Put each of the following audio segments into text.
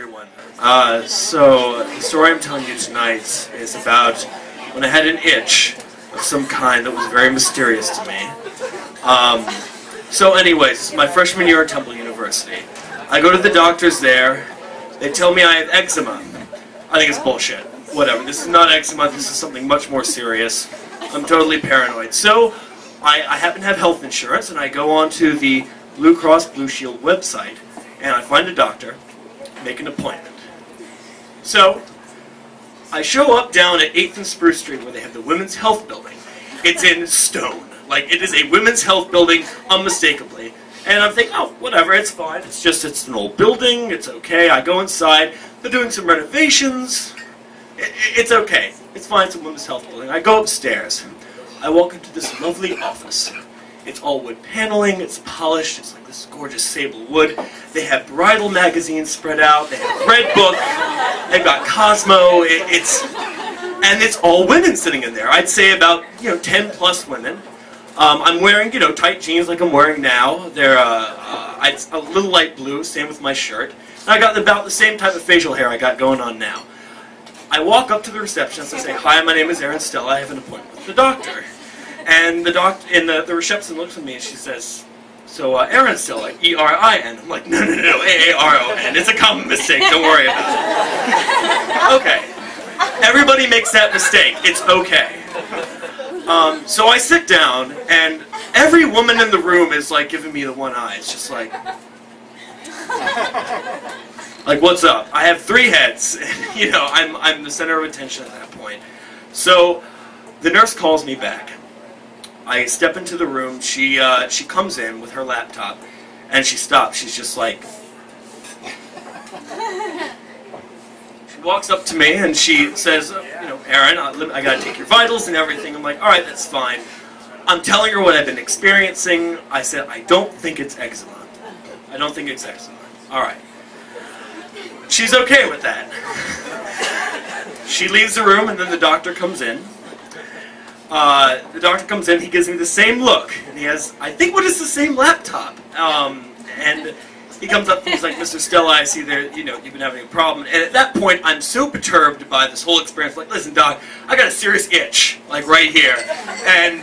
everyone. So the story I'm telling you tonight is about when I had an itch of some kind that was very mysterious to me. So anyways, my freshman year at Temple University. I go to the doctors there. They tell me I have eczema. I think it's bullshit. Whatever. This is not eczema. This is something much more serious. I'm totally paranoid. So I happen to have health insurance, and I go onto the Blue Cross Blue Shield website, and I find a doctor, make an appointment. So I show up down at 8th and Spruce Street where they have the Women's Health Building. It's in stone. Like, it is a women's health building, unmistakably. And I'm thinking, oh, whatever, it's fine. It's an old building. It's okay. I go inside. They're doing some renovations. It's okay. It's fine. It's a women's health building. I go upstairs. I walk into this lovely office. It's all wood paneling. It's polished. It's like this gorgeous sable wood. They have bridal magazines spread out. They have Red Book. They've got Cosmo. And it's all women sitting in there. I'd say about 10 plus women. I'm wearing tight jeans like I'm wearing now. They're a little light blue. Same with my shirt. And I got about the same type of facial hair I got going on now. I walk up to the receptionist and say, "Hi, my name is Aaron Stella. I have an appointment with the doctor." And the receptionist looks at me and she says, "So, Aaron Stella, E-R-I-N." I'm like, no, A-A-R-O-N. It's a common mistake. Don't worry about it. Okay. Everybody makes that mistake. It's okay. So I sit down, and every woman in the room is like giving me the one eye. It's just like, what's up? I have 3 heads. And, I'm the center of attention at that point. So the nurse calls me back. I step into the room. She comes in with her laptop, and she stops. She's just like, she walks up to me and she says, "Aaron, I gotta take your vitals and everything." I'm like, "All right, that's fine." I'm telling her what I've been experiencing. I said, "I don't think it's eczema. I don't think it's eczema." All right. She's okay with that. She leaves the room, and then the doctor comes in. The doctor comes in, he gives me the same look, and he has, I think, the same laptop. And he comes up and he's like, "Mr. Stella, I see there, you've been having a problem." And at that point, I'm so perturbed by this whole experience, like, "Listen, doc, I got a serious itch, like right here, and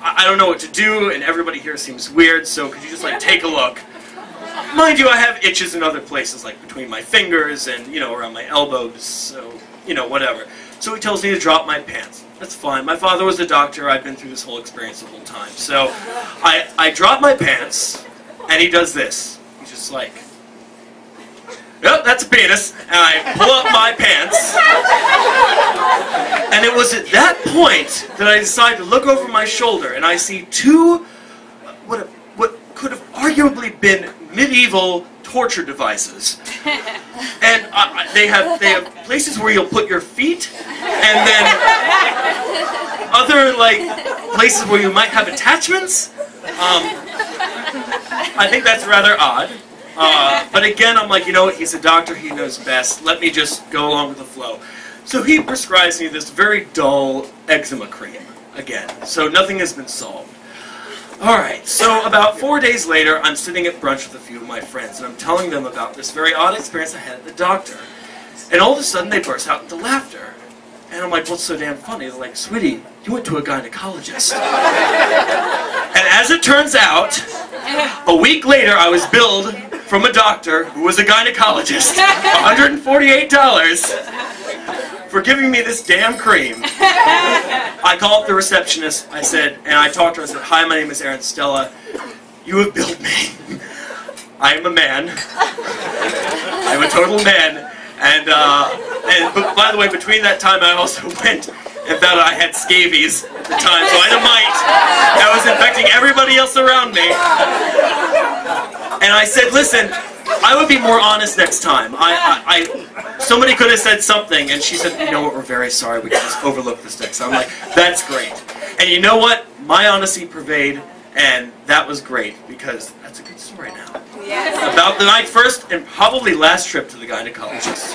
I don't know what to do, and everybody here seems weird, so could you just, take a look?" Mind you, I have itches in other places, like between my fingers and, around my elbows, so, whatever. So he tells me to drop my pants. That's fine. My father was a doctor. I've been through this whole experience the whole time. So I drop my pants, and he does this. He's just like, "Yep, that's a penis." And I pull up my pants. And it was at that point that I decided to look over my shoulder, and I see 2, what could have arguably been medieval torture devices. And they have places where you'll put your feet, and then other places where you might have attachments. I think that's rather odd. But again, I'm like, he's a doctor, he knows best. Let me just go along with the flow. So he prescribes me this very dull eczema cream again. So nothing has been solved. Alright, so about 4 days later, I'm sitting at brunch with a few of my friends, and I'm telling them about this very odd experience I had at the doctor. And all of a sudden, they burst out into laughter. And I'm like, "What's so damn funny?" They're like, "Sweetie, you went to a gynecologist." And as it turns out, a week later, I was billed from a doctor who was a gynecologist, $148 for giving me this damn cream. I call up the receptionist, I talked to her, I said, "Hi, my name is Aaron Stella. You have billed me. I am a man. I'm a total man. And by the way, between that time, I also went and found out I had scabies at the time, so I had a mite that was infecting everybody else around me. And I said, "Listen, I would be more honest next time. Somebody could have said something," and she said, "You know what, we're very sorry, we can just overlook this next time." I'm like, "That's great." And you know what? My honesty pervaded, and that was great, because that's a good story now. Yes. About my first and probably last trip to the gynecologist.